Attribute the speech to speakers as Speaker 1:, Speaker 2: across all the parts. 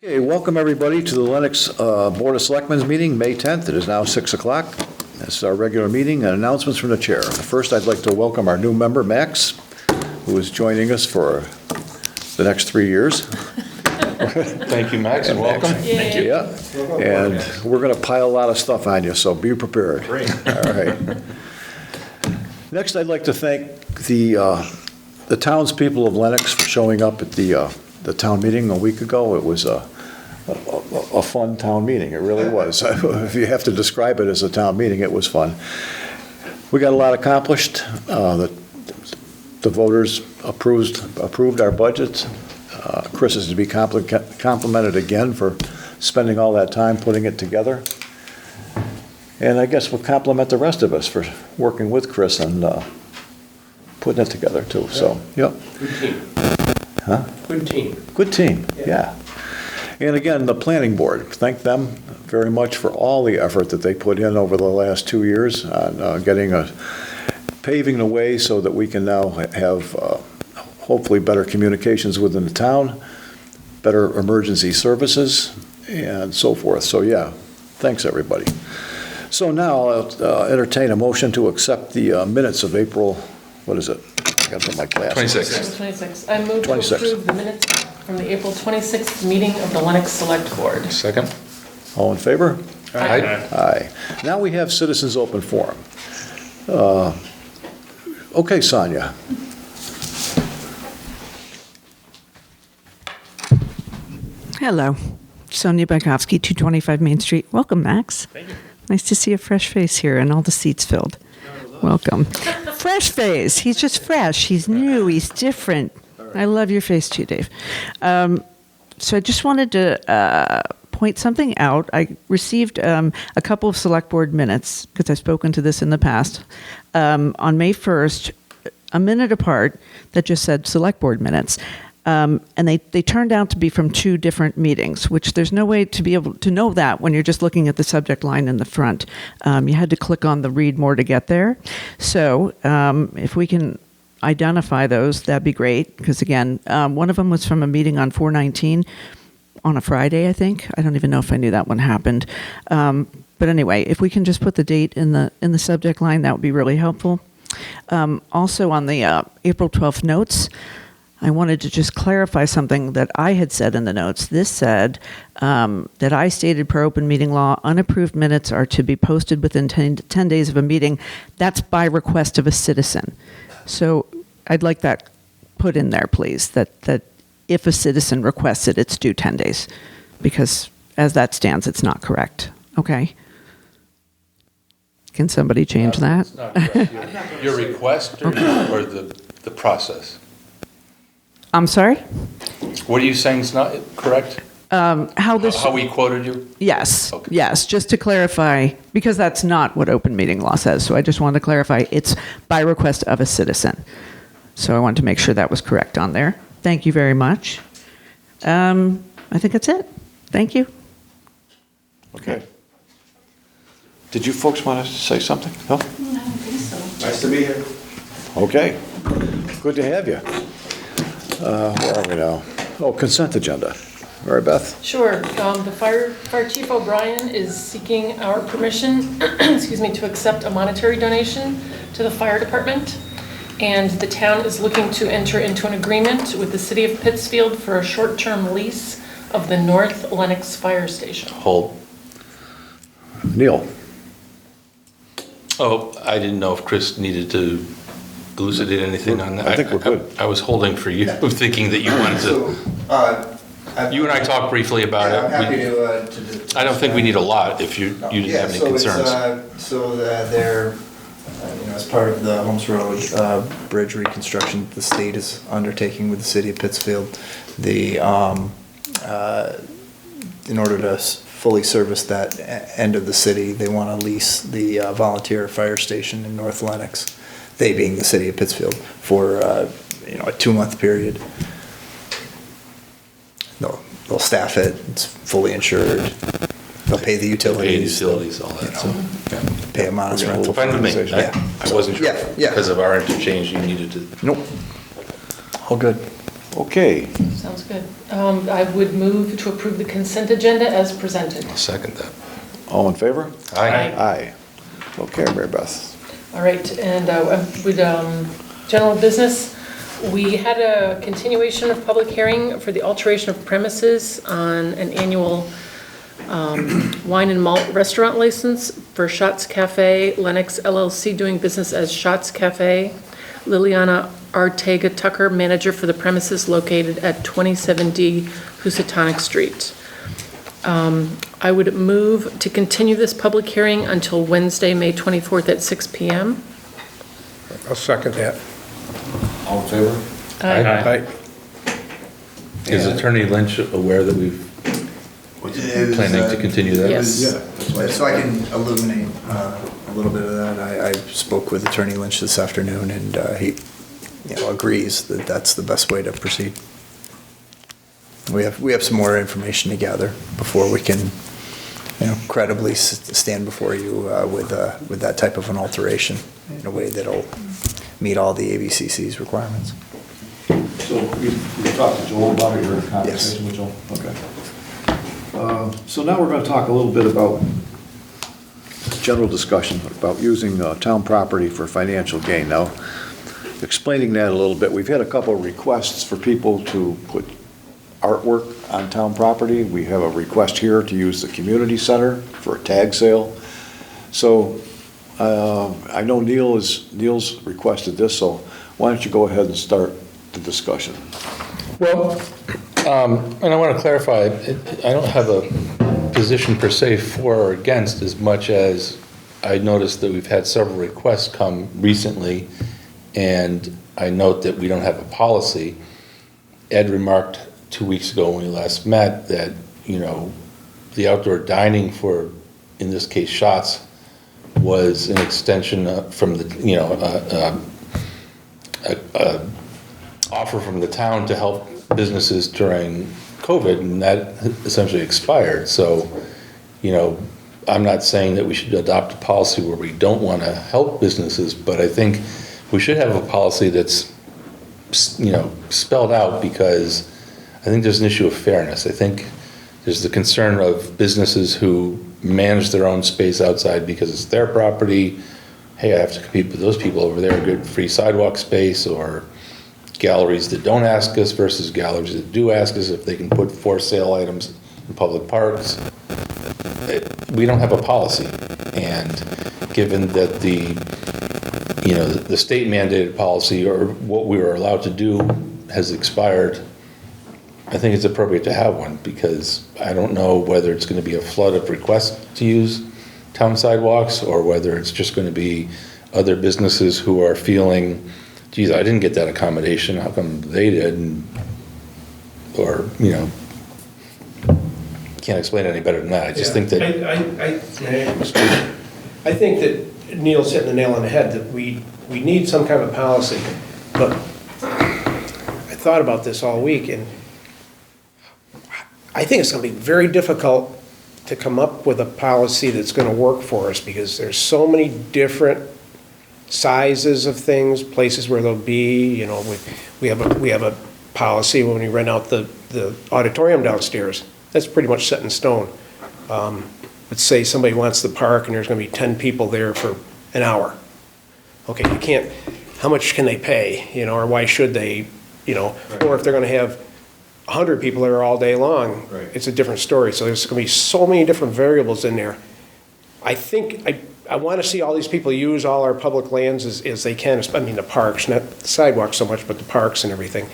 Speaker 1: Okay, welcome everybody to the Lenox Board of Selectmen's meeting, May 10th. It is now 6 o'clock. This is our regular meeting and announcements from the chair. First, I'd like to welcome our new member, Max, who is joining us for the next 3 years.
Speaker 2: Thank you, Max, and welcome.
Speaker 1: Thank you. Yeah, and we're going to pile a lot of stuff on you, so be prepared.
Speaker 2: Great.
Speaker 1: All right. Next, I'd like to thank the townspeople of Lenox for showing up at the town meeting a week ago. It was a fun town meeting. It really was. If you have to describe it as a town meeting, it was fun. We got a lot accomplished. The voters approved our budget. Chris is to be complimented again for spending all that time putting it together. And I guess we'll compliment the rest of us for working with Chris and putting it together too. So, yep.
Speaker 3: Good team.
Speaker 1: Huh?
Speaker 3: Good team.
Speaker 1: Good team, yeah. And again, the planning board, thank them very much for all the effort that they put in over the last 2 years on paving the way so that we can now have hopefully better communications within the town, better emergency services, and so forth. So yeah, thanks everybody. So now I'll entertain a motion to accept the minutes of April, what is it? I got to put my glasses.
Speaker 3: 26. I move to
Speaker 1: 26.
Speaker 3: approve the minutes from the April 26th meeting of the Lenox Select Board.
Speaker 2: Second.
Speaker 1: All in favor?
Speaker 2: Aye.
Speaker 1: Aye. Now we have citizens open forum. Okay, Sonia.
Speaker 4: Hello, Sonia Bykowski, 225 Main Street. Welcome, Max.
Speaker 3: Thank you.
Speaker 4: Nice to see a fresh face here and all the seats filled. Welcome. Fresh face. He's just fresh. He's new. He's different. I love your face too, Dave. So I just wanted to point something out. I received a couple of select board minutes, because I've spoken to this in the past, on May 1st, a minute apart, that just said select board minutes. And they turned out to be from two different meetings, which there's no way to be able to know that when you're just looking at the subject line in the front. You had to click on the read more to get there. So if we can identify those, that'd be great. Because again, one of them was from a meeting on 4/19 on a Friday, I think. I don't even know if I knew that one happened. But anyway, if we can just put the date in the subject line, that would be really helpful. Also on the April 12th notes, I wanted to just clarify something that I had said in the notes. This said that I stated per open meeting law, unapproved minutes are to be posted within 10 days of a meeting. That's by request of a citizen. So I'd like that put in there, please, that if a citizen requests it, it's due 10 days. Because as that stands, it's not correct. Okay? Can somebody change that?
Speaker 2: It's not correct. Your request or the process?
Speaker 4: I'm sorry?
Speaker 2: What are you saying is not correct?
Speaker 4: How
Speaker 2: we quoted you?
Speaker 4: Yes,
Speaker 2: Okay.
Speaker 4: yes, just to clarify, because that's not what open meeting law says, so I just wanted to clarify, it's by request of a citizen. So I wanted to make sure that was correct on there. Thank you very much. I think that's it. Thank you.
Speaker 1: Okay. Did you folks want to say something? No?
Speaker 3: I don't think so.
Speaker 1: Nice to be here. Okay. Good to have you. Where are we now? Oh, consent agenda. Mary Beth?
Speaker 3: Sure. The Fire Chief O'Brien is seeking our permission, excuse me, to accept a monetary donation to the fire department. And the town is looking to enter into an agreement with the city of Pittsfield for a short-term lease of the North Lenox Fire Station.
Speaker 2: Hold.
Speaker 1: Neil?
Speaker 2: Oh, I didn't know if Chris needed to elucidate anything on that.
Speaker 1: I think we're good.
Speaker 2: I was holding for you, thinking that you wanted to. You and I talked briefly about it.
Speaker 5: I'm happy to
Speaker 2: I don't think we need a lot if you didn't have any concerns.
Speaker 5: They're, as part of the Holmes Road bridge reconstruction, the state is undertaking with the city of Pittsfield, in order to fully service that end of the city, they want to lease the volunteer fire station in North Lenox, they being the city of Pittsfield, for a 2-month period. They'll staff it, it's fully insured, they'll pay the utilities.
Speaker 2: All that. So, yeah.
Speaker 5: Pay a modest rental.
Speaker 2: Fine with me.
Speaker 5: Yeah.
Speaker 2: I wasn't sure
Speaker 5: Yeah.
Speaker 2: because of our interchange you needed to.
Speaker 5: Nope. All good.
Speaker 1: Okay,
Speaker 3: Sounds good. I would move to approve the consent agenda as presented.
Speaker 2: I'll second that.
Speaker 1: all in favor?
Speaker 2: Aye.
Speaker 1: Aye. Okay, Mary Beth.
Speaker 3: All right, and with general business, we had a continuation of public hearing for the alteration of premises on an annual wine and malt restaurant license for Shots Cafe, Lenox LLC doing business as Shots Cafe, Liliana Artega Tucker, manager for the premises located at 27D Housatonic Street. I would move to continue this public hearing until Wednesday, May 24th at 6 PM.
Speaker 6: I'll second that.
Speaker 1: All in favor?
Speaker 6: Aye.
Speaker 2: Is Attorney Lynch aware that we've planning to continue that?
Speaker 3: Yes.
Speaker 5: So I can illuminate a little bit of that. I spoke with Attorney Lynch this afternoon, and he, agrees that that's the best way to proceed. We have some more information to gather before we can, credibly stand before you with that type of an alteration in a way that'll meet all the ABCC's requirements.
Speaker 1: So you talked to Joel about it, you're in conversation with Joel? Okay. So now we're going to talk a little bit about general discussion about using town property for financial gain. Now, explaining that a little bit, we've had a couple of requests for people to put artwork on town property. We have a request here to use the community center for a tag sale. So I know Neil's requested this, so why don't you go ahead and start the discussion?
Speaker 2: Well, and I want to clarify, I don't have a position per se for or against as much as I noticed that we've had several requests come recently, and I note that we don't have a policy. Ed remarked 2 weeks ago when we last met that, the outdoor dining for, in this case, Shots, was an extension from the, offer from the town to help businesses during COVID, and that essentially expired. So, I'm not saying that we should adopt a policy where we don't want to help businesses, but I think we should have a policy that's, spelled out, because I think there's an issue of fairness. I think there's the concern of businesses who manage their own space outside because it's their property. Hey, I have to compete with those people over there, good free sidewalk space, or galleries that don't ask us versus galleries that do ask us if they can put for sale items in public parks. We don't have a policy, and given that the state mandated policy, or what we were allowed to do, has expired, I think it's appropriate to have one, because I don't know whether it's going to be a flood of requests to use town sidewalks, or whether it's just going to be other businesses who are feeling, geez, I didn't get that accommodation, how come they did? Or, can't explain it any better than that. I just think that...
Speaker 6: I think that Neil's hitting the nail on the head, that we need some kind of policy. But I thought about this all week, and I think it's going to be very difficult to come up with a policy that's going to work for us, because there's so many different sizes of things, places where they'll be. We have a policy when we rent out the auditorium downstairs. That's pretty much set in stone. Let's say somebody wants the park and there's going to be 10 people there for an hour. Okay, you can't. How much can they pay? Or why should they? Or if they're going to have 100 people there all day long, it's a different story. So there's going to be so many different variables in there. I think I want to see all these people use all our public lands as they can. I mean, the parks, not the sidewalks so much, but the parks and everything.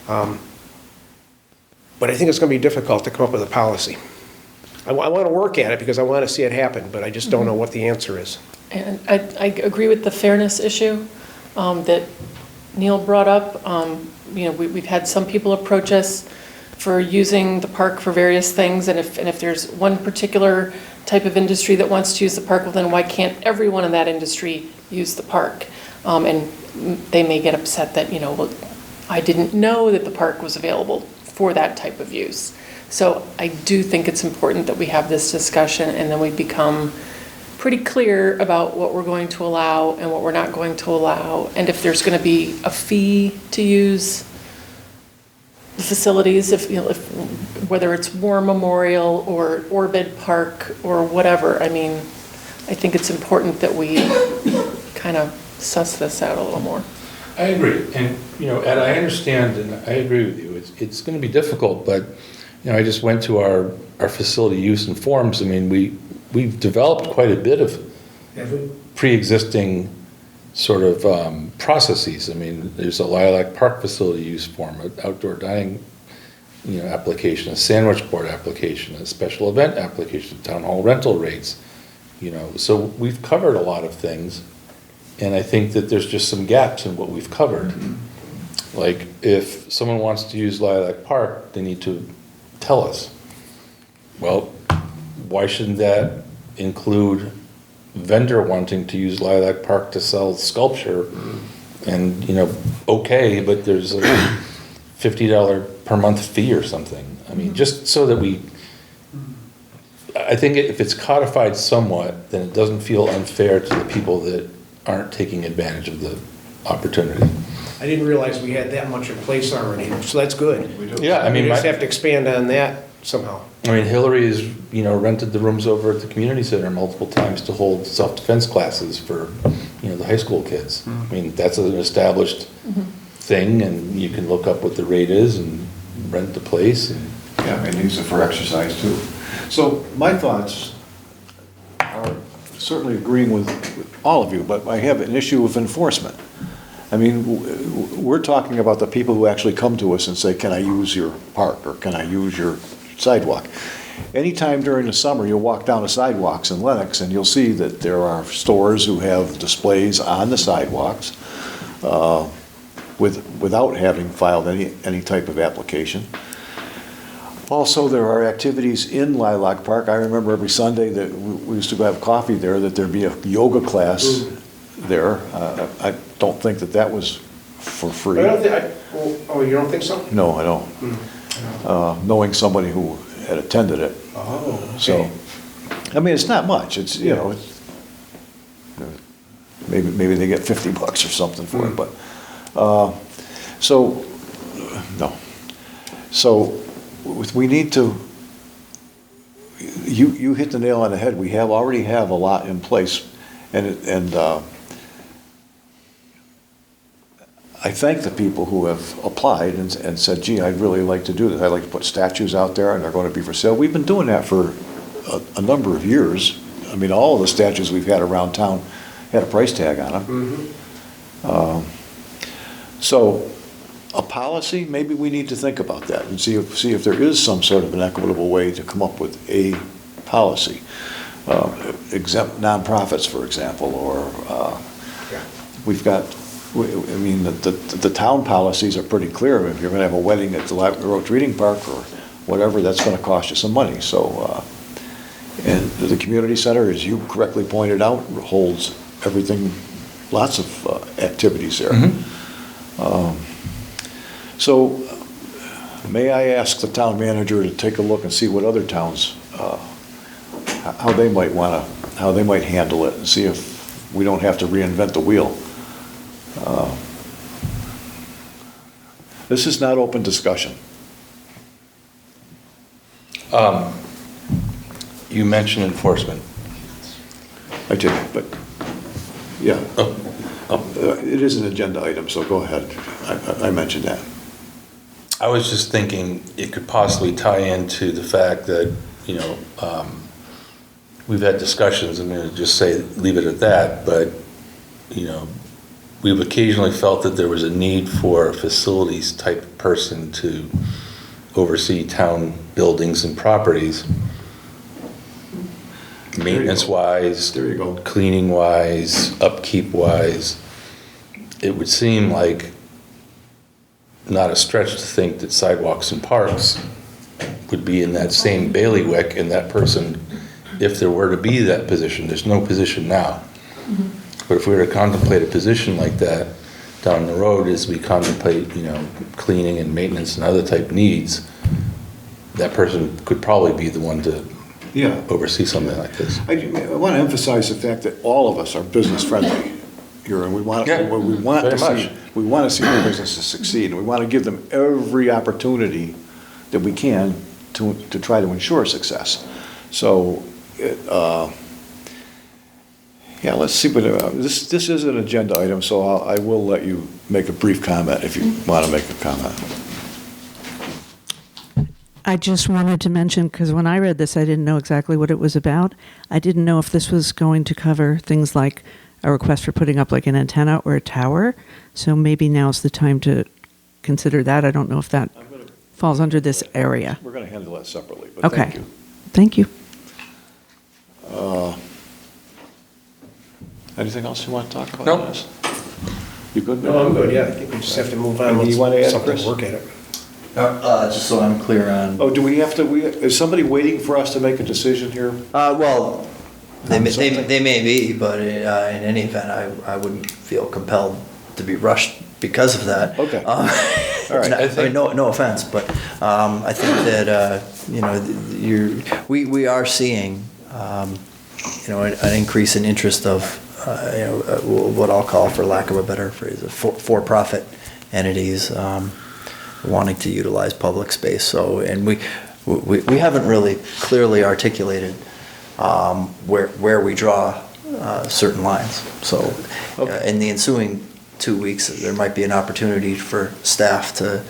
Speaker 6: But I think it's going to be difficult to come up with a policy. I want to work at it because I want to see it happen, but I just don't know what the answer is.
Speaker 3: And I agree with the fairness issue that Neil brought up. We've had some people approach us for using the park for various things, and if there's one particular type of industry that wants to use the park, well, then why can't everyone in that industry use the park? And they may get upset that, well, I didn't know that the park was available for that type of use. So I do think it's important that we have this discussion, and then we become pretty clear about what we're going to allow and what we're not going to allow. And if there's going to be a fee to use the facilities, if, you know, if, whether it's War Memorial or Orbit Park or whatever. I mean, I think it's important that we kind of suss this out a little more.
Speaker 2: I agree, and, you know, Ed, I understand, and I agree with you, it's gonna be difficult, but, you know, I just went to our facility use and forms. I mean, we've developed quite a bit of pre-existing sort of processes. I mean, there's a Lilac Park facility use form, an outdoor dining, you know, application, a sandwich board application, a special event application, town hall rental rates, you know, so we've covered a lot of things. And I think that there's just some gaps in what we've covered. Like, if someone wants to use Lilac Park, they need to tell us. Well, why shouldn't that include vendor wanting to use Lilac Park to sell sculpture? And, you know, okay, but there's a $50 per month fee or something. I mean, just so that I think if it's codified somewhat, then it doesn't feel unfair to the people that aren't taking advantage of the opportunity.
Speaker 6: I didn't realize we had that much in place already, so that's good.
Speaker 2: Yeah, I mean,
Speaker 6: We just have to expand on that somehow.
Speaker 2: I mean, Hillary has, you know, rented the rooms over at the community center multiple times to hold self-defense classes for, you know, the high school kids. I mean, that's an established thing, and you can look up what the rate is and rent the place. And
Speaker 1: Yeah, and use it for exercise too. So my thoughts are certainly agreeing with all of you, but I have an issue of enforcement. I mean, we're talking about the people who actually come to us and say, can I use your park, or can I use your sidewalk? Anytime during the summer, you'll walk down the sidewalks in Lenox and you'll see that there are stores who have displays on the sidewalks without having filed any type of application. Also, there are activities in Lilac Park. I remember every Sunday that we used to go have coffee there, that there'd be a yoga class there. I don't think that was for free.
Speaker 6: Oh, you don't think so?
Speaker 1: No, I don't. Knowing somebody who had attended it.
Speaker 6: Oh, okay.
Speaker 1: So, I mean, it's not much. It's, you know, maybe they get $50 or something for it, but, so, no. So, we need to, you hit the nail on the head. We already have a lot in place, and I thank the people who have applied and said, gee, I'd really like to do this. I'd like to put statues out there, and they're going to be for sale. We've been doing that for a number of years. I mean, all of the statues we've had around town had a price tag on them. So, a policy, maybe we need to think about that and see if there is some sort of an equitable way to come up with a policy. Exempt nonprofits, for example, or we've got, I mean, the town policies are pretty clear. If you're gonna have a wedding at the Roach Reading Park or whatever, that's gonna cost you some money. So, and the community center, as you correctly pointed out, holds everything, lots of activities there. So, may I ask the town manager to take a look and see what other towns, how they might handle it, and see if we don't have to reinvent the wheel. This is not open discussion.
Speaker 2: you mentioned enforcement.
Speaker 1: I did, but, yeah. It is an agenda item, so go ahead. I mentioned that.
Speaker 2: I was just thinking it could possibly tie into the fact that, we've had discussions, I'm going to just say, leave it at that, but, we've occasionally felt that there was a need for a facilities type person to oversee town buildings and properties, maintenance-wise,
Speaker 1: There you go.
Speaker 2: cleaning-wise, upkeep-wise. It would seem like not a stretch to think that sidewalks and parks would be in that same bailiwick, and that person, if there were to be that position, there's no position now. But if we were to contemplate a position like that down the road as we contemplate, cleaning and maintenance and other type needs, that person could probably be the one to
Speaker 1: Yeah.
Speaker 2: oversee something like this.
Speaker 1: I want to emphasize the fact that all of us are business friendly here, and we want
Speaker 2: Yeah,
Speaker 1: to
Speaker 2: very much.
Speaker 1: we want to see our businesses succeed, and we want to give them every opportunity that we can to try to ensure success. So, yeah, let's see, but this is an agenda item, so I will let you make a brief comment if you want to make a comment.
Speaker 4: I just wanted to mention, because when I read this, I didn't know exactly what it was about. I didn't know if this was going to cover things like a request for putting up like an antenna or a tower. So maybe now's the time to consider that. I don't know if that falls under this area.
Speaker 1: We're going to handle that separately, but
Speaker 4: Okay.
Speaker 1: thank you.
Speaker 4: Thank you.
Speaker 1: Anything else you want to talk about?
Speaker 2: No.
Speaker 1: Dennis? You good?
Speaker 6: No, I'm good, yeah, I think we just have to move on.
Speaker 1: Anything you want to add,
Speaker 6: Something
Speaker 1: Chris?
Speaker 6: to work at it.
Speaker 5: Just so I'm clear on,
Speaker 1: Oh, do we have to, is somebody waiting for us to make a decision here?
Speaker 5: well, they may,
Speaker 1: Something.
Speaker 5: they may be, but in any event, I wouldn't feel compelled to be rushed because of that.
Speaker 1: Okay.
Speaker 5: All
Speaker 1: right.
Speaker 5: I mean, no offense, but I think that, you know, we are seeing, you know, an increase in interest of, you know, what I'll call, for lack of a better phrase, for-profit entities wanting to utilize public space. So, and we haven't really clearly articulated where we draw certain lines. So, in the ensuing 2 weeks, there might be an opportunity for staff to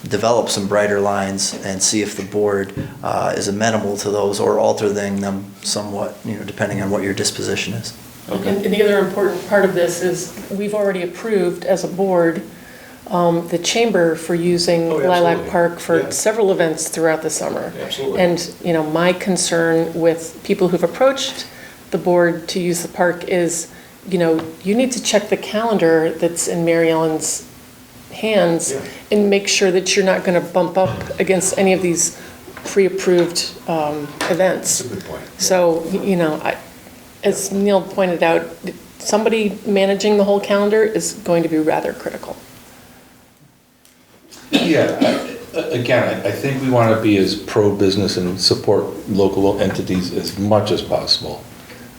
Speaker 5: develop some brighter lines and see if the board is amenable to those or altering them somewhat, you know, depending on what your disposition is.
Speaker 3: And the other important part of this is, we've already approved as a board the chamber for using
Speaker 1: Oh,
Speaker 3: Lilac
Speaker 1: absolutely.
Speaker 3: Park for
Speaker 1: Yeah.
Speaker 3: several events throughout the summer.
Speaker 1: Absolutely.
Speaker 3: And, you know, my concern with people who've approached the board to use the park is, you know, you need to check the calendar that's in Mary Ellen's hands
Speaker 1: Yeah.
Speaker 3: and make sure that you're not going to bump up against any of these pre-approved events.
Speaker 1: That's a good point.
Speaker 3: So, you know, as Neil pointed out, somebody managing the whole calendar is going to be rather critical.
Speaker 2: Yeah, again, I think we want to be as pro-business and support local entities as much as possible.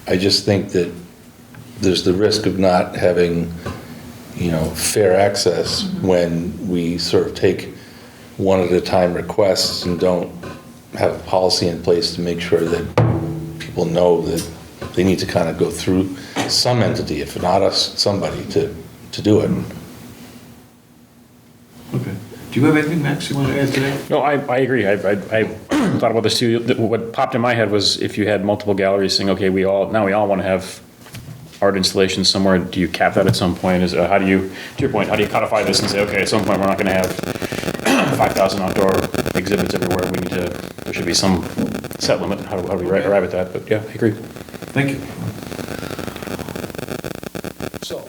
Speaker 2: I just think that there's the risk of not having, you know, fair access when we sort of take one-at-a-time requests and don't have a policy in place to make sure that people know that they need to kind of go through some entity, if not us, somebody, to do it.
Speaker 1: Okay. Do you have anything, Max, you want to add today?
Speaker 7: No, I agree. I thought about this too. What popped in my head was, if you had multiple galleries saying, okay, we all want to have art installations somewhere, do you cap that at some point? How do you, to your point, how do you codify this and say, okay, at some point, we're not going to have 5,000 outdoor exhibits everywhere. There should be some set limit. How do we arrive at that? But yeah, I agree.
Speaker 1: Thank you. So,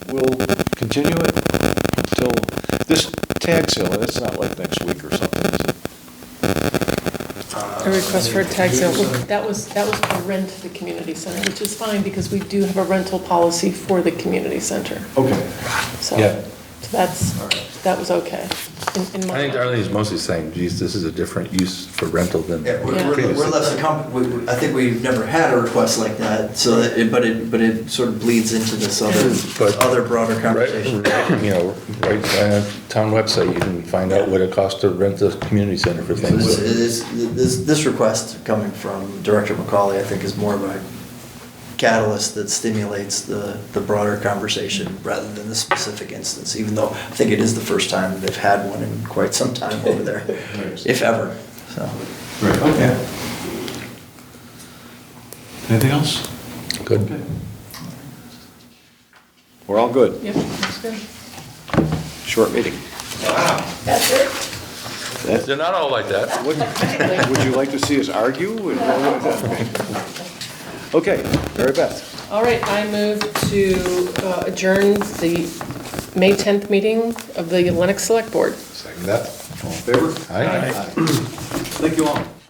Speaker 1: we'll continue it until this tag sale, and it's not like next week or something, is it?
Speaker 3: A request for a tag sale, well, that was to rent the community center, which is fine because we do have a rental policy for the community center.
Speaker 1: Okay.
Speaker 3: So
Speaker 2: Yeah.
Speaker 3: that was okay. In my
Speaker 2: I think Darlene's mostly saying, geez, this is a different use for rental than
Speaker 5: Yeah, we're
Speaker 2: previously.
Speaker 5: less I think we've never had a request like that, so that but it sort of bleeds into this
Speaker 2: But-
Speaker 5: other broader conversation.
Speaker 2: Right, you know, right on a town website, you can find out what it costs to rent a community center for things.
Speaker 5: This request coming from Director McCauley, I think, is more of a catalyst that stimulates the broader conversation rather than the specific instance, even though I think it is the first time they've had one in quite some time over there, if ever, so.
Speaker 1: Right, okay. Anything else?
Speaker 2: Good.
Speaker 1: We're all good.
Speaker 3: Yep, that's good.
Speaker 1: Short meeting.
Speaker 3: That's it.
Speaker 2: They're not all like that.
Speaker 1: Would you like to see us argue? Okay, Mary Beth.
Speaker 3: All right, I move to adjourn the May 10th meeting of the Lenox Select Board.
Speaker 2: Second that.
Speaker 1: All in favor?
Speaker 2: Aye.
Speaker 1: Thank you all.